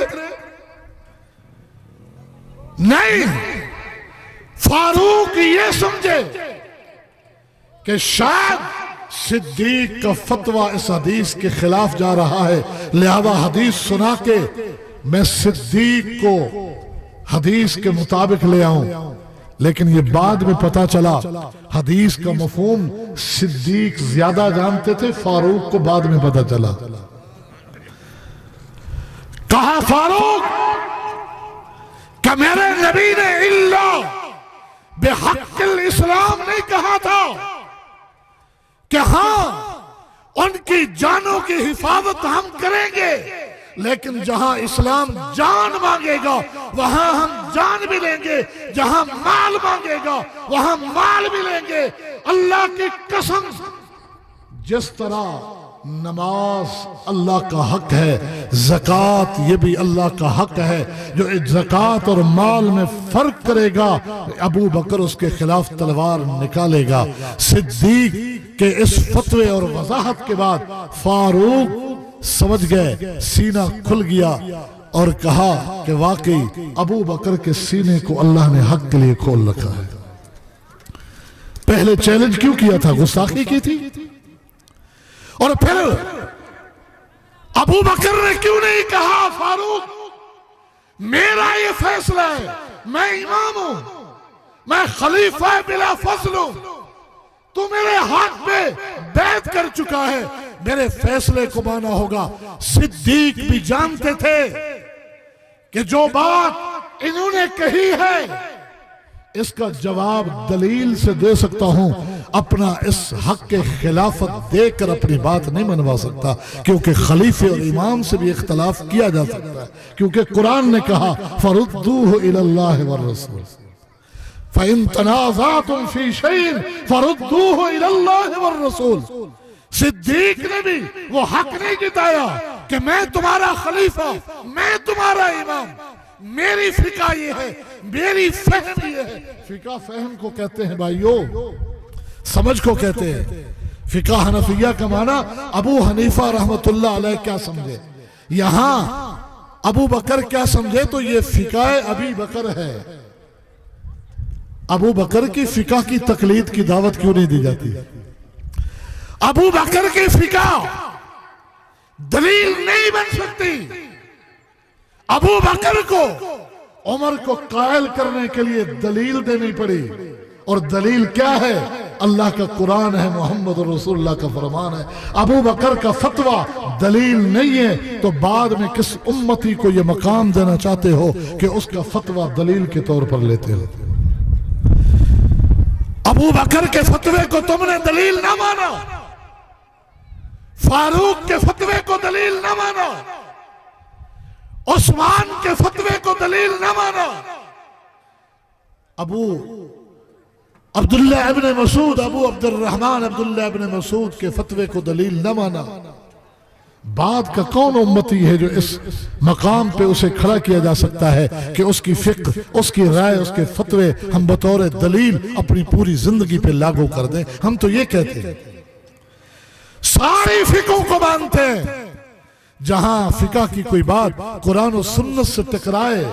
नहीं। फारूक ये समझे कि शायद सिद्दीक का फतवा इस हदीस के खिलाफ जा रहा है, लिहाजा हदीस सुना के मैं सिद्दीक को हदीस के मुताबिक ले आऊं। लेकिन ये बाद में पता चला हदीस का मफहूम सिद्दीक ज्यादा जानते थे, फारूक को बाद में पता चला। कहा फारूक कि मेरे नबी ने इल्ला बेहक्किल इस्लाम नहीं कहा था कि हाँ उनकी जानों की हिफाजत हम करेंगे, लेकिन जहां इस्लाम जान मांगेगा वहां हम जान भी लेंगे, जहां माल मांगेगा वहां माल भी लेंगे। अल्लाह की कसम, जिस तरह नमाज अल्लाह का हक है, ज़कात ये भी अल्लाह का हक है। जो ज़कात और माल में फर्क करेगा अबू बकर उसके खिलाफ तलवार निकालेगा। सिद्दीक के इस फतवे और वजाहत के बाद फारूक समझ गए, सीना खुल गया और कहा कि वाकई अबू बकर के सीने को अल्लाह ने हक के लिए खोल रखा है। पहले चैलेंज क्यों किया था? गुस्ताखी की थी। और फिर अबू बकर ने क्यों नहीं कहा फारूक मेरा ये फैसला है, मैं इमाम हूं, मैं खलीफा बिला फजल हूं, तू मेरे हाथ पे बैत कर चुका है, मेरे फैसले को माना होगा। सिद्दीक भी जानते थे कि जो बात इन्होंने कही है इसका जवाब दलील से दे सकता हूं, अपना इस हक के खिलाफत देकर अपनी बात नहीं मनवा सकता, क्योंकि खलीफे और इमाम से भी इख्तलाफ किया जा सकता है। क्योंकि कुरान ने कहा फरुद्दूहु इलल्लाहि वर रसूल फ़इन तनाज़अतुम फ़ी शैइन फरुद्दूहु इलल्लाहि वर रसूल। सिद्दीक ने भी वो हक नहीं जिताया कि मैं तुम्हारा खलीफा, मैं तुम्हारा इमाम, मेरी फिका ये है, मेरी फहम ये है। फिका फहम को कहते हैं भाइयों, समझ को कहते हैं। फिका हनफिया का माना अबू हनीफा रहमतुल्लाह अलैह क्या समझे, यहां अबू बकर क्या समझे, तो ये फिकाए अबी बकर है। अबू बकर की फिका की तकलीद की दावत क्यों नहीं दी जाती? अबू बकर की फिका दलील नहीं बन सकती। अबू बकर को उमर को कायल करने के लिए दलील देनी पड़ी, और दलील क्या है? अल्लाह का कुरान है, मोहम्मद रसूलुल्लाह का फरमान है। अबू बकर का फतवा दलील नहीं है तो बाद में किस उम्मती को यह मकाम देना चाहते हो कि उसका फतवा दलील के तौर पर लेते हो? अबू बकर के फतवे को तुमने दलील ना माना, फारूक के फतवे को दलील ना माना, उस्मान के फतवे को दलील ना माना, अबू अब्दुल्ला इब्न मसूद, अबू अब्दुर्रहमान अब्दुल्ला इब्न मसूद के फतवे को दलील न माना। बाद का कौन उम्मती है जो इस मकाम पे उसे खड़ा किया जा सकता है कि उसकी फिक्र, उसकी राय, उसके फतवे हम बतौर दलील अपनी पूरी जिंदगी पे लागू कर दें? हम तो ये कहते हैं सारी फिकों को मानते हैं, जहां फिका की कोई बात कुरान और सुन्नत से टकराए,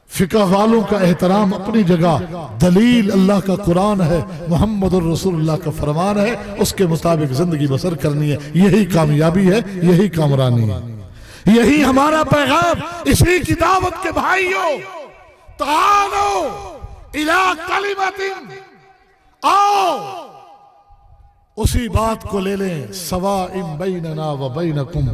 फिका वालों का एहतराम अपनी जगह, दलील अल्लाह का कुरान है, मोहम्मदुर रसूलुल्लाह का फरमान है, उसके मुताबिक जिंदगी बसर करनी है। यही कामयाबी है, यही कामरानी है, यही हमारा पैगाम। इसी की दावत के भाइयों, तालो इला कलिमतिन, आओ उसी बात को ले लें, सवाइम बैनना व बैनकुम,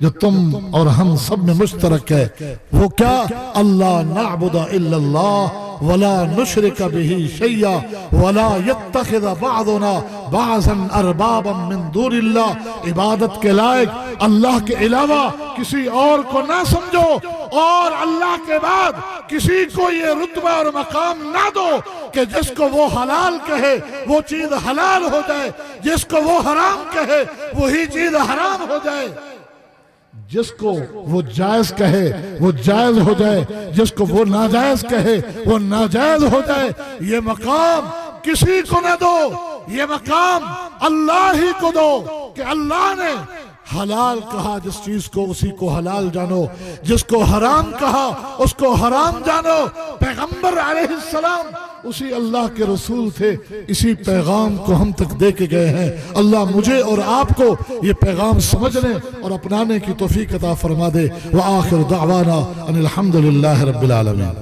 जो तुम और हम सब में मुश्तरक है। वो क्या? अल्लाह नअबुदा इल्लल्लाह वला नुशरिक बिही शैया वला यत्तखिज़ बाअदुना बाअज़न अरबाबन मिन दूनिल्लाह। इबादत के लायक अल्लाह के अलावा किसी और को ना समझो, और अल्लाह के बाद किसी को ये रुतबा और मकाम ना दो कि जिसको वो हलाल कहे वो चीज हलाल हो जाए, जिसको वो हराम कहे वही चीज हराम हो जाए, जिसको वो जायज कहे वो जायज हो जाए, जिसको वो नाजायज कहे वो नाजायज हो जाए। ये मकाम किसी को ना दो, ये मकाम अल्लाह ही को दो कि अल्लाह ने हलाल कहा जिस चीज को उसी को हलाल जानो, जिसको हराम कहा उसको हराम जानो। पैगंबर अलैहिस्सलाम उसी अल्लाह के रसूल थे। इसी पैगाम को हम तक दे के गए हैं। अल्लाह मुझे और आपको ये पैगाम समझने और अपनाने की तौफीक अता फरमा दे। व आखिर दावाना अनिल हम्दुलिल्लाहि रब्बिल आलमीन।